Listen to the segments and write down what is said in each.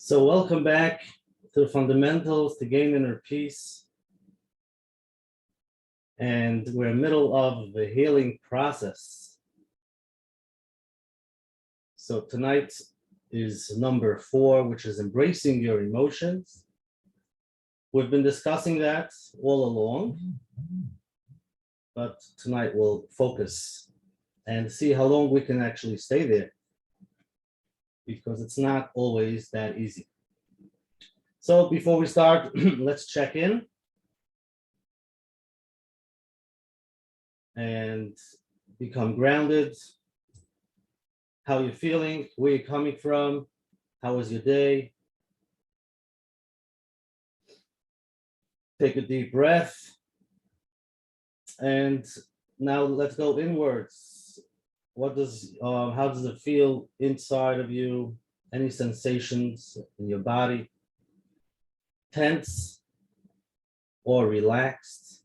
So welcome back to the fundamentals to gain inner peace. And we're in the middle of the healing process. So tonight is number 4, which is embracing your emotions. We've been discussing that all along, but tonight we'll focus and see how long we can actually stay there, because it's not always that easy. So before we start, let's check in and become grounded. How you're feeling, where you're coming from, how was your day? Take a deep breath. And now let's go inwards. How does it feel inside of you? Any sensations in your body? Tense or relaxed?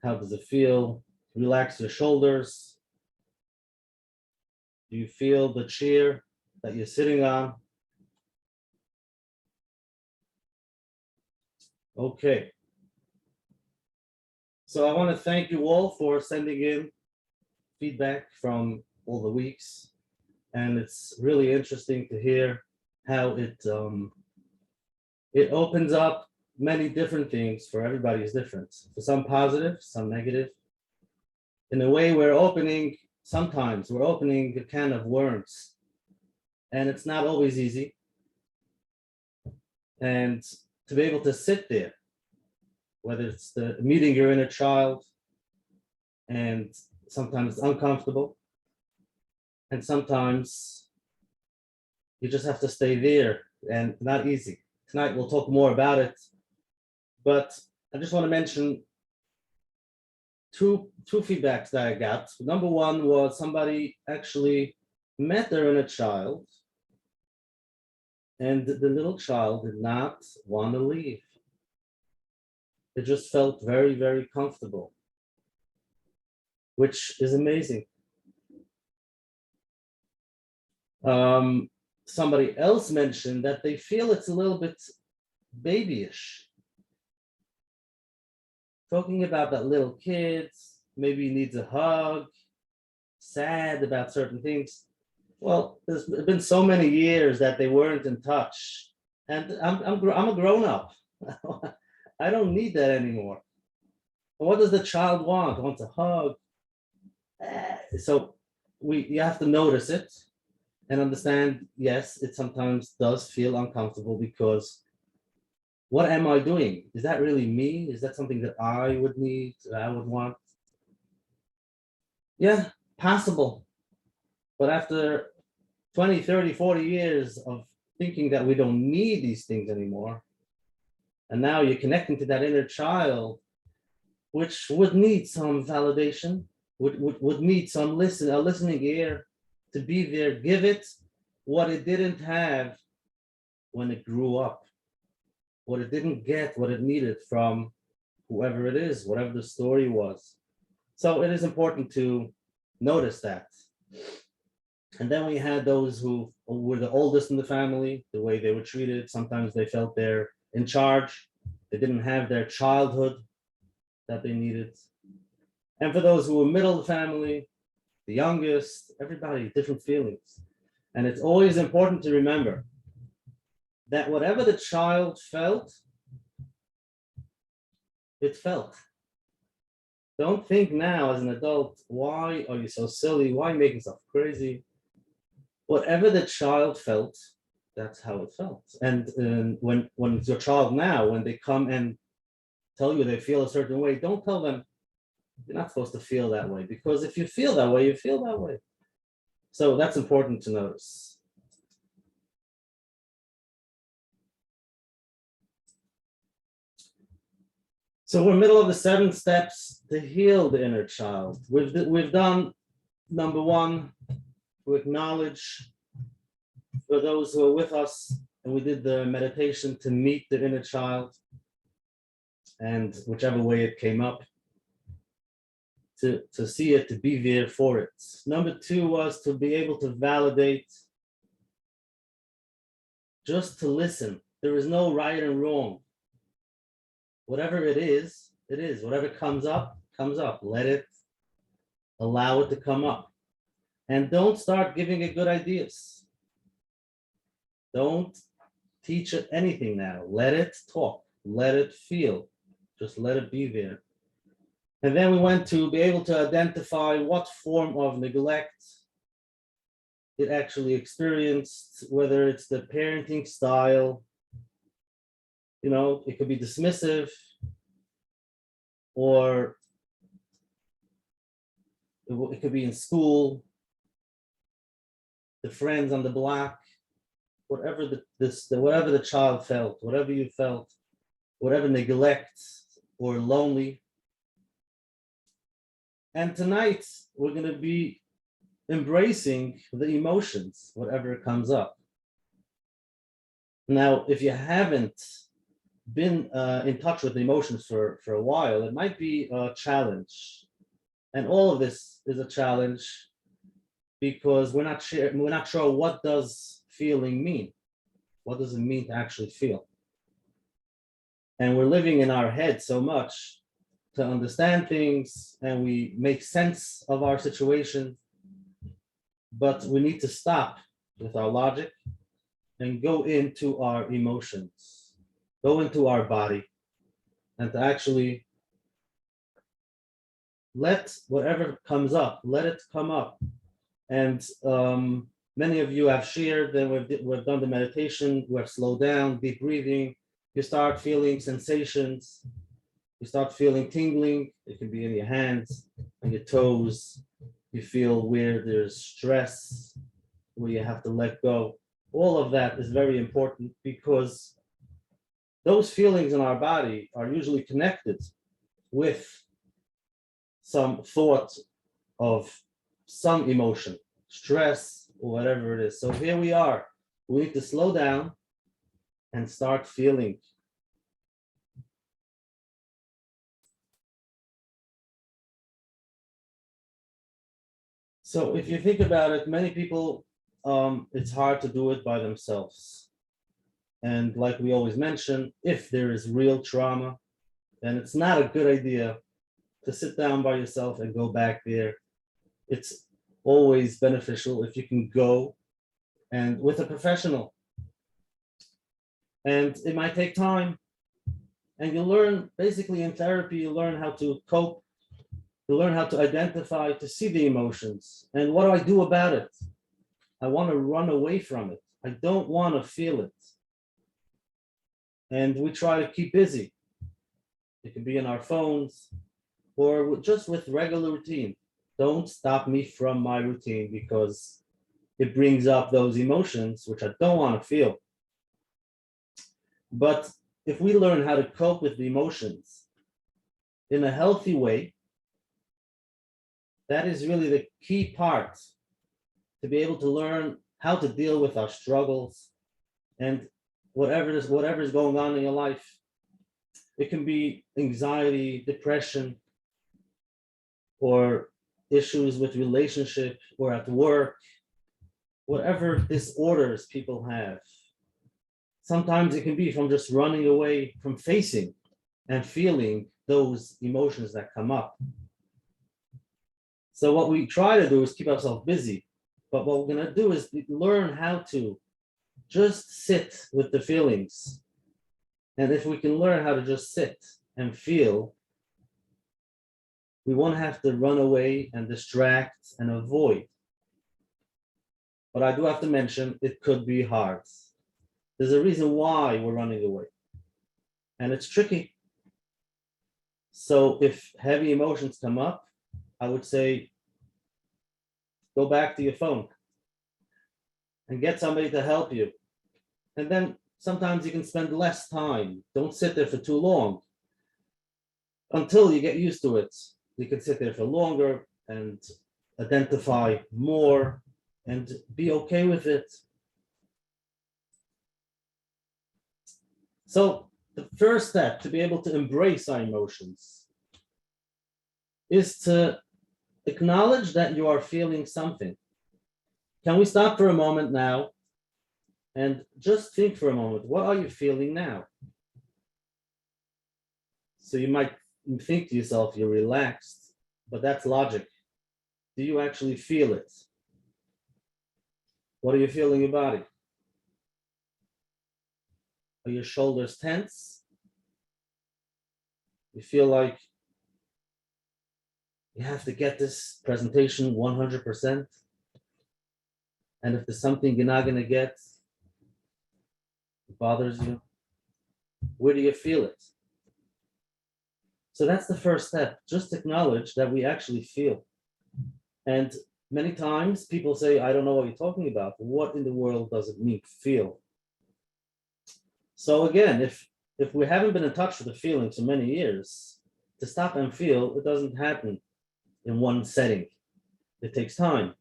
How does it feel? Relax your shoulders. Do you feel the chair that you're sitting on? Okay. So I want to thank you all for sending in feedback from all the weeks. And it's really interesting to hear how it opens up many different things. For everybody is different. For some positive, some negative. In a way, sometimes we're opening a can of worms, and it's not always easy. And to be able to sit there, whether it's the meeting your inner child, and sometimes it's uncomfortable, and sometimes you just have to stay there, and not easy. Tonight we'll talk more about it, but I just want to mention two feedbacks that I got. Number one was somebody actually met their inner child, and the little child did not want to leave. It just felt very, very comfortable, which is amazing. Somebody else mentioned that they feel it's a little bit babyish. Talking about that little kid, maybe needs a hug, sad about certain things. Well, there's been so many years that they weren't in touch, and I'm a grown-up. I don't need that anymore. What does the child want? Wants a hug. So you have to notice it and understand, yes, it sometimes does feel uncomfortable, because what am I doing? Is that really me? Is that something that I would need, that I would want? Yeah, possible. But after 20, 30, 40 years of thinking that we don't need these things anymore, and now you're connecting to that inner child, which would need some validation, would need some a listening ear to be there, give it what it didn't have when it grew up, what it didn't get, what it needed from whoever it is, whatever the story was. So it is important to notice that. And then we had those who were the oldest in the family, the way they were treated. Sometimes they felt they're in charge. They didn't have their childhood that they needed. And for those who were middle of the family, the youngest, everybody, different feelings. And it's always important to remember that whatever the child felt, it felt. Don't think now as an adult, why are you so silly? Why make yourself crazy? Whatever the child felt, that's how it felt. And when it's your child now, when they come and tell you they feel a certain way, don't tell them you're not supposed to feel that way, because if you feel that way, you feel that way. So that's important to notice. So we're middle of the 7 steps to heal the inner child. We've done number 1, to acknowledge, for those who are with us, and we did the meditation to meet the inner child, and whichever way it came up, to see it, to be there for it. Number 2 was to be able to validate just to listen. There is no right and wrong. Whatever it is, it is. Whatever comes up, comes up. Let it, allow it to come up. And don't start giving it good ideas. Don't teach it anything now. Let it talk. Let it feel. Just let it be there. And then we went to be able to identify what form of neglect it actually experienced, whether it's the parenting style, it could be dismissive, or it could be in school, the friends on the block, whatever whatever the child felt, whatever you felt, whatever neglect or lonely. And tonight we're going to be embracing the emotions, whatever comes up. Now, if you haven't been in touch with emotions for a while, it might be a challenge. And all of this is a challenge because we're not sure what does feeling mean. What does it mean to actually feel? And we're living in our head so much to understand things, and we make sense of our situation. But we need to stop with our logic and go into our emotions, go into our body, and to actually let whatever comes up, let it come up. And many of you have shared that we've done the meditation, we have slowed down, deep breathing. You start feeling sensations, you start feeling tingling. It can be in your hands, and your toes. You feel where there's stress, where you have to let go. All of that is very important because those feelings in our body are usually connected with some thought of some emotion, stress, or whatever it is. So here we are. We need to slow down and start feeling. So if you think about it, many people, it's hard to do it by themselves. And like we always mention, if there is real trauma, then it's not a good idea to sit down by yourself and go back there. It's always beneficial if you can go and with a professional. And it might take time. And you learn, basically in therapy, you learn how to cope. You learn how to identify, to see the emotions. And what do I do about it? I want to run away from it. I don't want to feel it. And we try to keep busy. It can be in our phones or just with regular routine. Don't stop me from my routine because it brings up those emotions, which I don't want to feel. But if we learn how to cope with the emotions in a healthy way, that is really the key part, to be able to learn how to deal with our struggles and whatever is going on in your life. It can be anxiety, depression, or issues with relationship or at work, whatever disorders people have. Sometimes it can be from just running away from facing and feeling those emotions that come up. So what we try to do is keep ourselves busy, but what we're going to do is learn how to just sit with the feelings. And if we can learn how to just sit and feel, we won't have to run away and distract and avoid. But I do have to mention, it could be hard. There's a reason why we're running away, and it's tricky. So if heavy emotions come up, I would say, go back to your phone and get somebody to help you. And then sometimes you can spend less time. Don't sit there for too long. Until you get used to it, you can sit there for longer and identify more and be okay with it. So the first step to be able to embrace our emotions is to acknowledge that you are feeling something. Can we stop for a moment now And just think for a moment, what are you feeling now? So you might think to yourself, you're relaxed, but that's logic. Do you actually feel it? What are you feeling in your body? Are your shoulders tense? You feel like you have to get this presentation 100%. And if there's something you're not going to get, it bothers you. Where do you feel it? So that's the first step. Just acknowledge that we actually feel. And many times people say, I don't know what you're talking about. What in the world does it mean, feel? So again, if we haven't been in touch with the feeling for many years, to stop and feel, it doesn't happen in one setting. It takes time.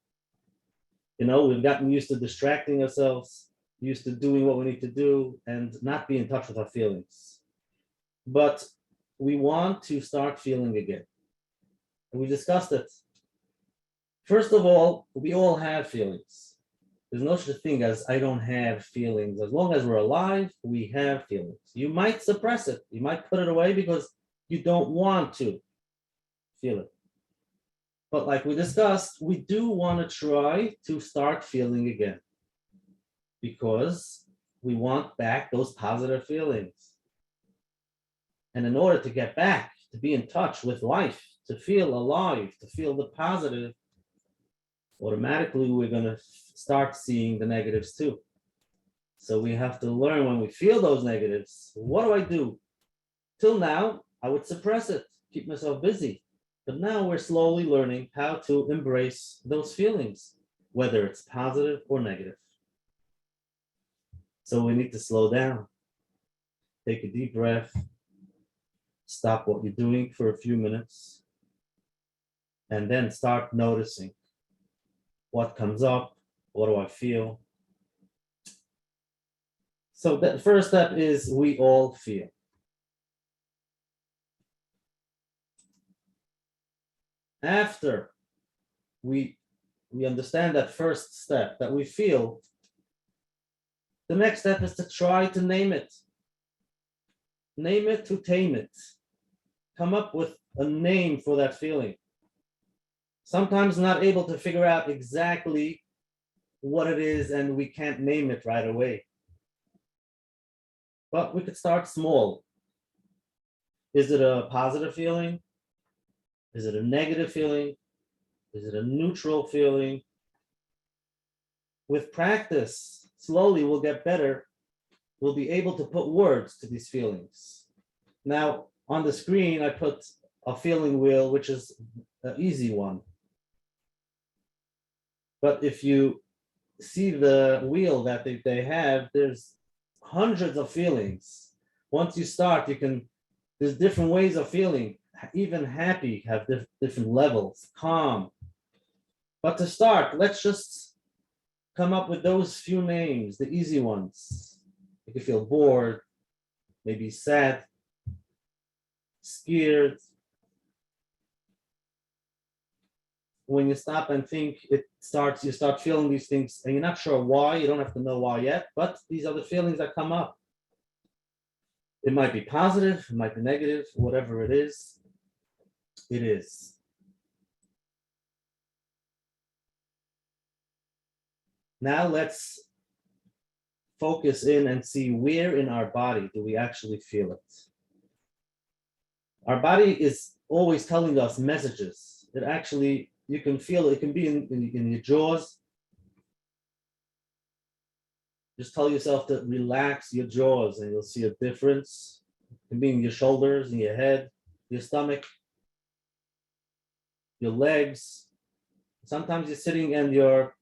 We've gotten used to distracting ourselves, used to doing what we need to do, and not be in touch with our feelings. But we want to start feeling again. And we discussed it. First of all, we all have feelings. There's no such thing as I don't have feelings. As long as we're alive, we have feelings. You might suppress it. You might put it away because you don't want to feel it. But like we discussed, we do want to try to start feeling again because we want back those positive feelings. And in order to get back, to be in touch with life, to feel alive, to feel the positive, automatically we're going to start seeing the negatives too. So we have to learn when we feel those negatives, what do I do? Till now, I would suppress it, keep myself busy. But now we're slowly learning how to embrace those feelings, whether it's positive or negative. So we need to slow down, take a deep breath, stop what you're doing for a few minutes, and then start noticing what comes up, what do I feel. So the first step is we all feel. After we understand that first step, that we feel, the next step is to try to name it. Name it to tame it. Come up with a name for that feeling. Sometimes not able to figure out exactly what it is and we can't name it right away. But we could start small. Is it a positive feeling? Is it a negative feeling? Is it a neutral feeling? With practice, slowly we'll get better. We'll be able to put words to these feelings. Now, on the screen, I put a feeling wheel, which is an easy one. But if you see the wheel that they have, there's hundreds of feelings. Once you start, there's different ways of feeling. Even happy have different levels, calm. But to start, let's just come up with those few names, the easy ones. You can feel bored, maybe sad, scared. When you stop and think, you start feeling these things, and you're not sure why. You don't have to know why yet, but these are the feelings that come up. It might be positive, it might be negative, whatever it is, it is. Now let's focus in and see where in our body do we actually feel it. Our body is always telling us messages. It actually, you can feel it can be in your jaws. Just tell yourself to relax your jaws and you'll see a difference. It can be in your shoulders, in your head, your stomach, your legs. Sometimes you're sitting and your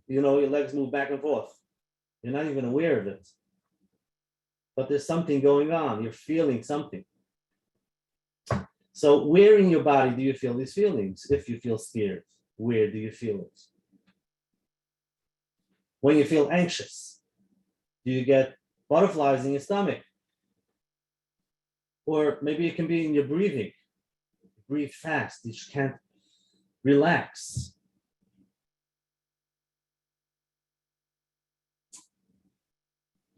legs move back and forth. You're not even aware of it. But there's something going on. You're feeling something. So where in your body do you feel these feelings? If you feel scared, where do you feel it? When you feel anxious, do you get butterflies in your stomach? Or maybe it can be in your breathing. Breathe fast. You just can't relax.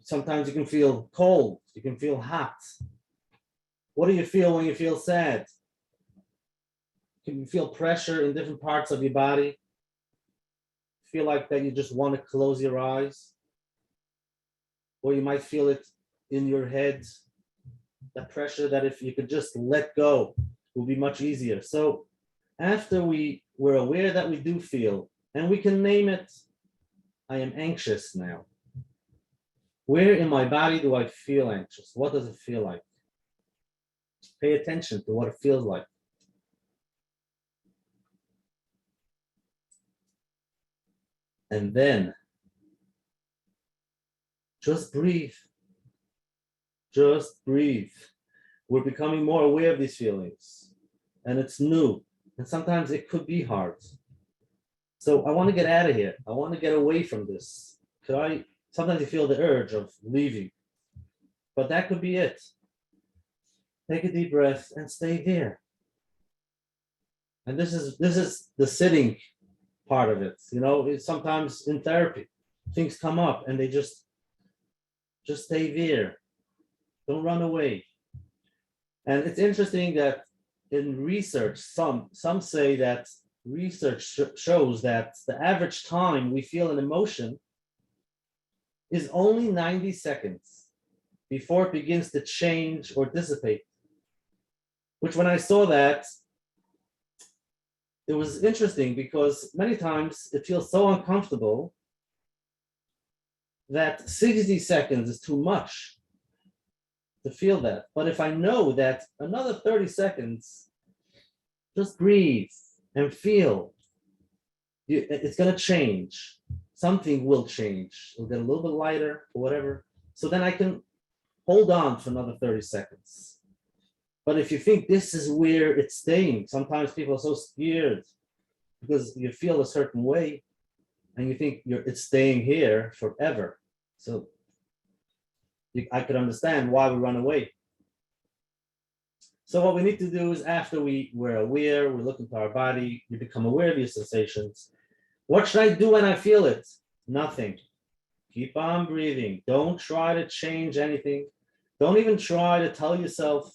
sometimes you can feel cold, you can feel hot. What do you feel when you feel sad? Can you feel pressure in different parts of your body? Feel like that you just want to close your eyes? Or you might feel it in your head, that pressure that if you could just let go, it would be much easier. So after we're aware that we do feel, and we can name it, I am anxious now. Where in my body do I feel anxious? What does it feel like? Pay attention to what it feels like. And then just breathe. Just breathe. We're becoming more aware of these feelings, and it's new. And sometimes it could be hard. So I want to get out of here. I want to get away from this. Sometimes you feel the urge of leaving, but that could be it. Take a deep breath and stay there. And this is the sitting part of it. It's sometimes in therapy, things come up and they just stay there. Don't run away. And it's interesting that in research, some say that research shows that the average time we feel an emotion is only 90 seconds before it begins to change or dissipate. Which when I saw that, it was interesting because many times it feels so uncomfortable that 60 seconds is too much to feel that. But if I know that another 30 seconds, just breathe and feel, it's going to change. Something will change. It'll get a little bit lighter or whatever. So then I can hold on for another 30 seconds. But if you think this is where it's staying, sometimes people are so scared because you feel a certain way and you think it's staying here forever. So I could understand why we run away. So what we need to do is after we're aware, we look into our body, we become aware of your sensations. What should I do when I feel it? Nothing. Keep on breathing. Don't try to change anything. Don't even try to tell yourself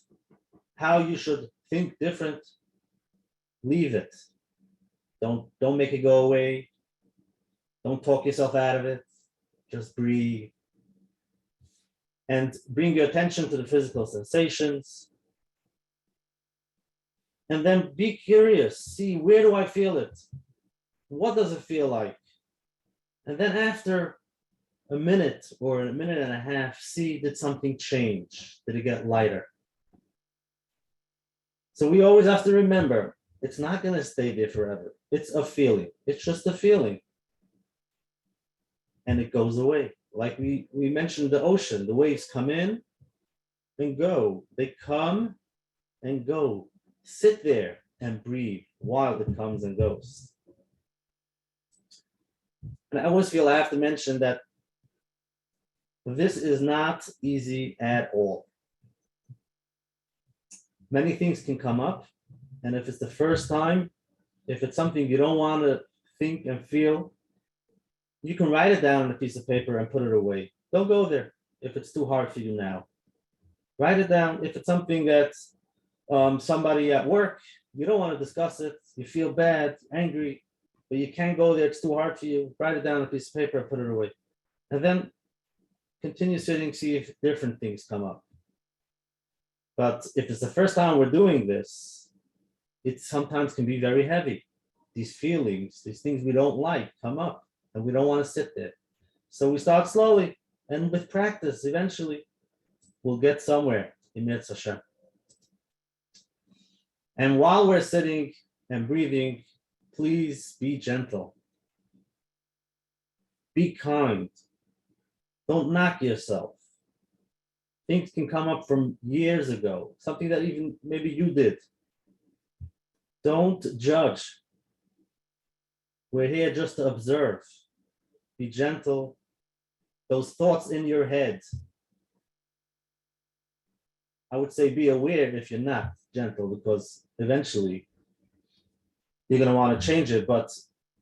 how you should think different. Leave it. Don't make it go away. Don't talk yourself out of it. Just breathe. And bring your attention to the physical sensations. And then be curious. See, where do I feel it? What does it feel like? And then after a minute or a minute and a half, see, did something change? Did it get lighter? So we always have to remember, it's not going to stay there forever. It's a feeling. It's just a feeling. And it goes away. Like we mentioned the ocean, the waves come in and go. They come and go. Sit there and breathe while it comes and goes. And I always feel I have to mention that this is not easy at all. Many things can come up, and if it's the first time, if it's something you don't want to think and feel, you can write it down on a piece of paper and put it away. Don't go there if it's too hard for you now. Write it down. If it's something that's somebody at work, you don't want to discuss it, you feel bad, angry, but you can't go there, it's too hard for you, write it down on a piece of paper and put it away. And then continue sitting, see if different things come up. But if it's the first time we're doing this, it sometimes can be very heavy. These feelings, these things we don't like come up and we don't want to sit there. So we start slowly, and with practice, eventually, we'll get somewhere in Mirz Hashem. And while we're sitting and breathing, please be gentle. Be kind. Don't knock yourself. Things can come up from years ago, something that even maybe you did. Don't judge. We're here just to observe. Be gentle. Those thoughts in your head, I would say be aware if you're not gentle, because eventually you're going to want to change it, but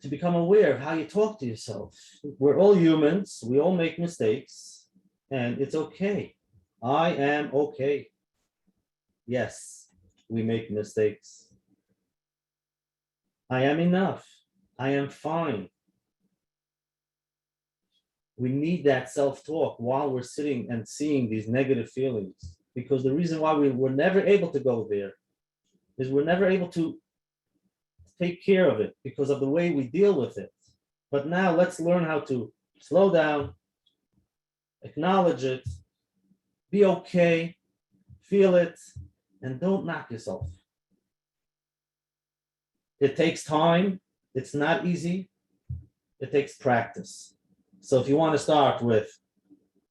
to become aware of how you talk to yourself. We're all humans. We all make mistakes. And it's okay. I am okay. Yes, we make mistakes. I am enough. I am fine. We need that self-talk while we're sitting and seeing these negative feelings, because the reason why we were never able to go there is we're never able to take care of it because of the way we deal with it. But now let's learn how to slow down, acknowledge it, be okay, feel it, and don't knock yourself. It takes time. It's not easy. It takes practice. So if you want to start with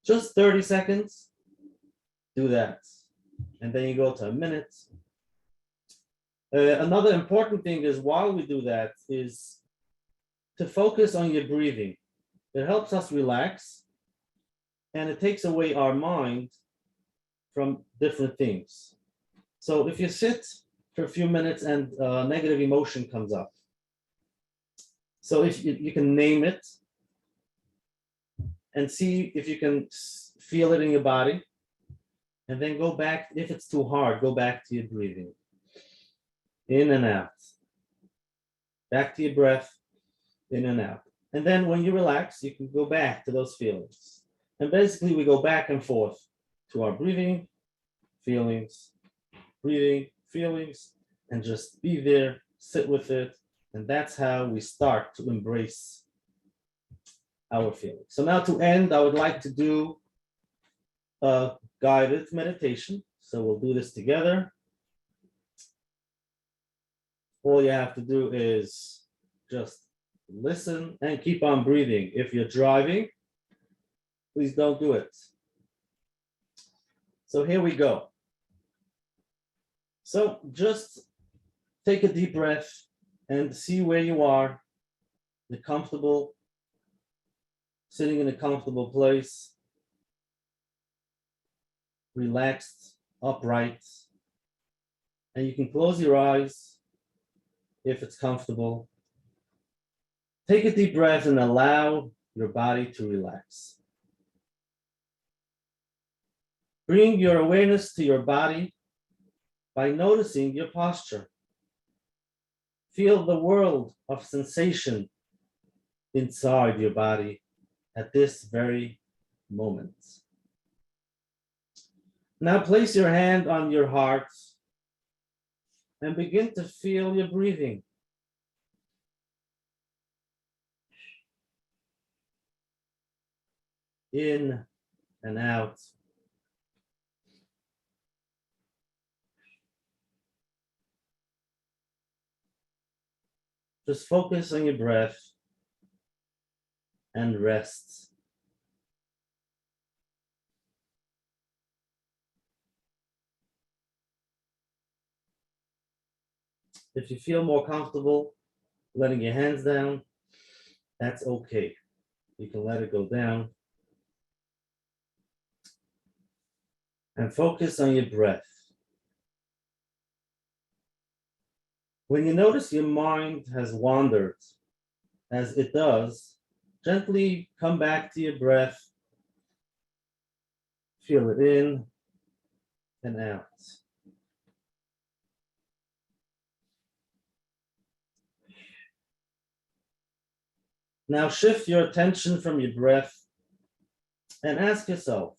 just 30 seconds, do that. And then you go to a minute. Another important thing is while we do that is to focus on your breathing. It helps us relax and it takes away our mind from different things. So if you sit for a few minutes and negative emotion comes up, so if you can name it and see if you can feel it in your body, and then go back. If it's too hard, go back to your breathing. In and out. Back to your breath, in and out. And then when you relax, you can go back to those feelings. And basically we go back and forth to our breathing, feelings, and just be there, sit with it. And that's how we start to embrace our feelings. So now to end, I would like to do a guided meditation. So we'll do this together. All you have to do is just listen and keep on breathing. If you're driving, please don't do it. So here we go. So just take a deep breath and see where you are, sitting in a comfortable place, relaxed, upright, and you can close your eyes if it's comfortable. Take a deep breath and allow your body to relax. Bring your awareness to your body by noticing your posture. Feel the world of sensation inside your body at this very moment. Now place your hand on your heart and begin to feel your breathing. In and out. Just focus on your breath and rest. If you feel more comfortable letting your hands down, that's okay. You can let it go down. And focus on your breath. When you notice your mind has wandered, as it does, gently come back to your breath. Feel it in and out. Now shift your attention from your breath and ask yourself,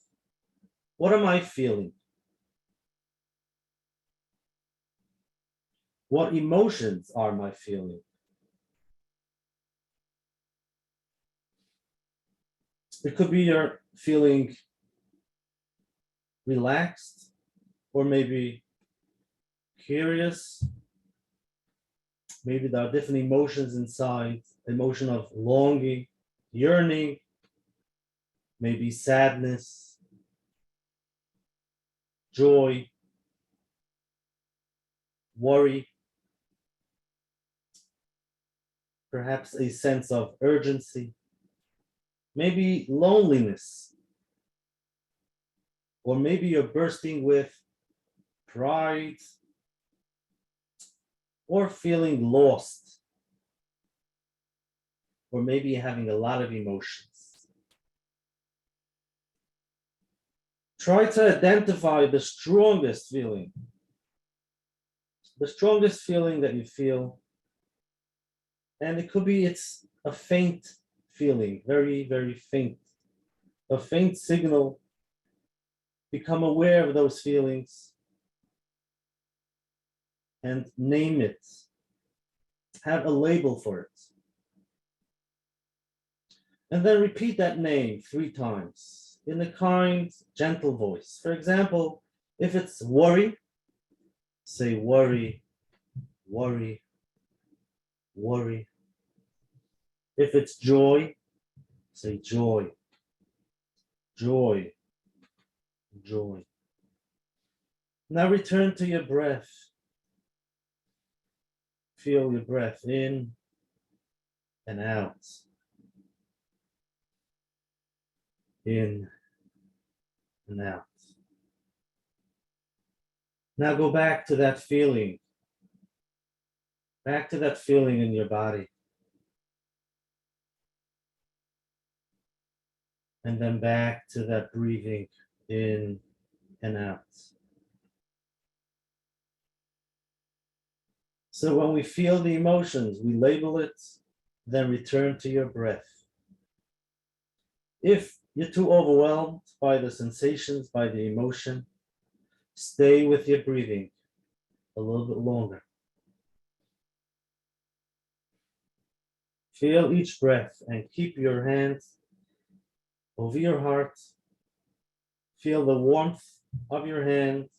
what am I feeling? What emotions are my feeling? It could be you're feeling relaxed or maybe curious. Maybe there are different emotions inside, emotion of longing, yearning, maybe sadness, joy, worry, perhaps a sense of urgency, maybe loneliness, or maybe you're bursting with pride or feeling lost, or maybe having a lot of emotions. Try to identify the strongest feeling. The strongest feeling that you feel. And it could be it's a faint feeling, very, very faint. A faint signal. Become aware of those feelings and name it. Have a label for it. And then repeat that name 3 times in a kind, gentle voice. For example, if it's worry, say worry, worry, worry. If it's joy, say joy, joy, joy. Now return to your breath. Feel your breath in and out. In and out. Now go back to that feeling. Back to that feeling in your body. And then back to that breathing in and out. So when we feel the emotions, we label it, then return to your breath. If you're too overwhelmed by the sensations, by the emotion, stay with your breathing a little bit longer. Feel each breath and keep your hands over your heart. Feel the warmth of your hands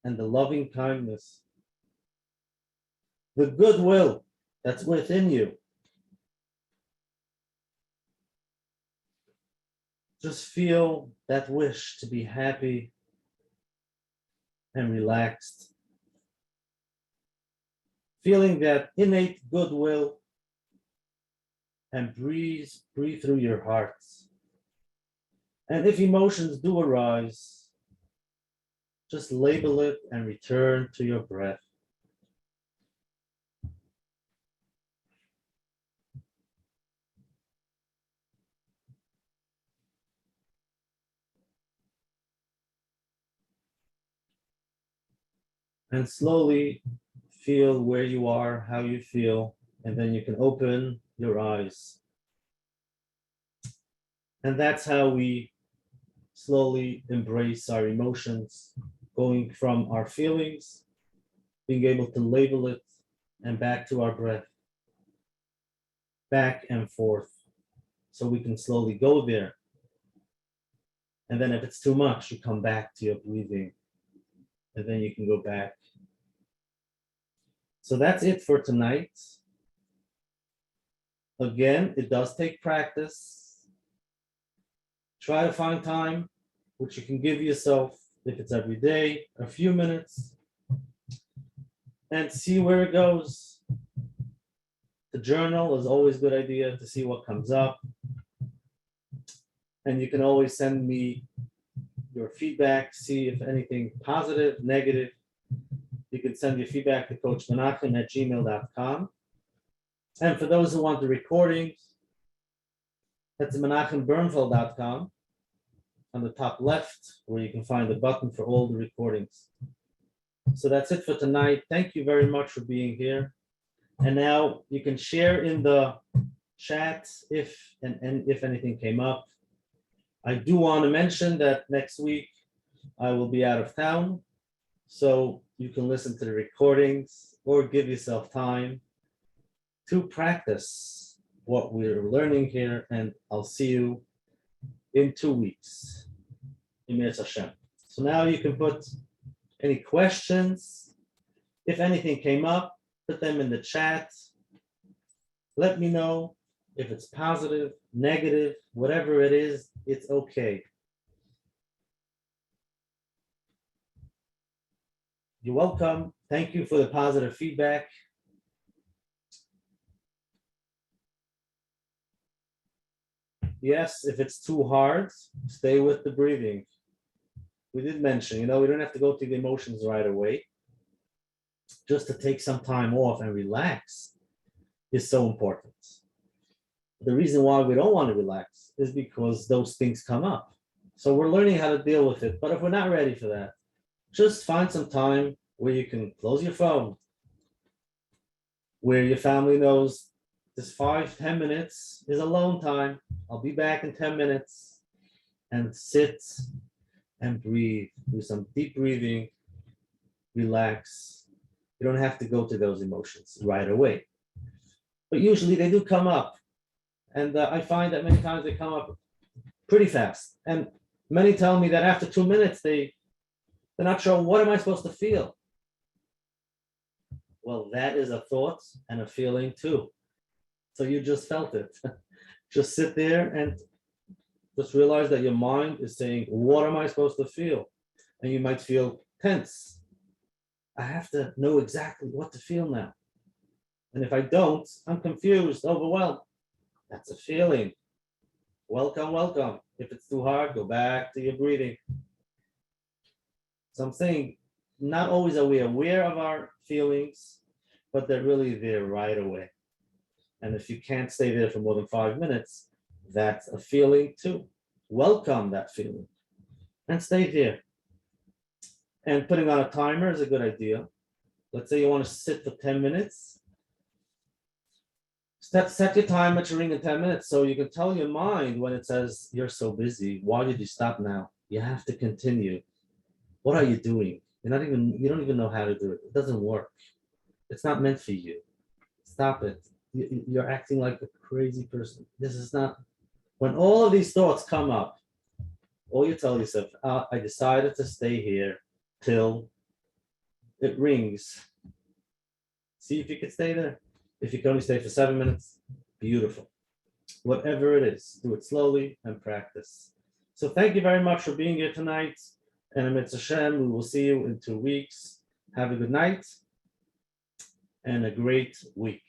and the loving kindness, the goodwill that's within you. Just feel that wish to be happy and relaxed. Feeling that innate goodwill and breathe through your hearts. And if emotions do arise, just label it and return to your breath. And slowly feel where you are, how you feel, and then you can open your eyes. And that's how we slowly embrace our emotions, going from our feelings, being able to label it, and back to our breath, back and forth, so we can slowly go there. And then if it's too much, you come back to your breathing, and then you can go back. So that's it for tonight. Again, it does take practice. Try to find time which you can give yourself, if it's every day, a few minutes, and see where it goes. The journal is always a good idea to see what comes up. And you can always send me your feedback, see if anything positive, negative. You can send your feedback to coachmenachem@gmail.com. And for those who want the recordings, that's menachembernfeld.com on the top left, where you can find the button for all the recordings. So that's it for tonight. Thank you very much for being here. And now you can share in the chat if anything came up. I do want to mention that next week I will be out of town, so you can listen to the recordings or give yourself time to practice what we're learning here, and I'll see you in 2 weeks. Emir Hashem. So now you can put any questions. If anything came up, put them in the chat. Let me know if it's positive, negative, whatever it is, it's okay. You're welcome. Thank you for the positive feedback. Yes, if it's too hard, stay with the breathing. We did mention, we don't have to go to the emotions right away. Just to take some time off and relax is so important. The reason why we don't want to relax is because those things come up. So we're learning how to deal with it. But if we're not ready for that, just find some time where you can close your phone, where your family knows this 5-10 minutes is alone time. I'll be back in 10 minutes, and sit and breathe. Do some deep breathing, relax. You don't have to go to those emotions right away, but usually they do come up. And I find that many times they come up pretty fast. And many tell me that after 2 minutes, they're not sure, what am I supposed to feel? Well, that is a thought and a feeling too. So you just felt it. Just sit there and just realize that your mind is saying, what am I supposed to feel? And you might feel tense. I have to know exactly what to feel now. And if I don't, I'm confused, overwhelmed. That's a feeling. Welcome, welcome. If it's too hard, go back to your breathing. So I'm saying, not always are we aware of our feelings, but they're really there right away. And if you can't stay there for more than 5 minutes, that's a feeling too. Welcome that feeling and stay there. And putting on a timer is a good idea. Let's say you want to sit for 10 minutes. Set your timer to ring in 10 minutes so you can tell your mind when it says, you're so busy, why did you stop now? You have to continue. What are you doing? You don't even know how to do it. It doesn't work. It's not meant for you. Stop it. You're acting like a crazy person. This is not. When all of these thoughts come up, all you tell yourself, I decided to stay here till it rings. See if you can stay there. If you can only stay for 7 minutes, beautiful. Whatever it is, do it slowly and practice. So thank you very much for being here tonight. And Emet Hashem, we will see you in 2 weeks. Have a good night and a great week.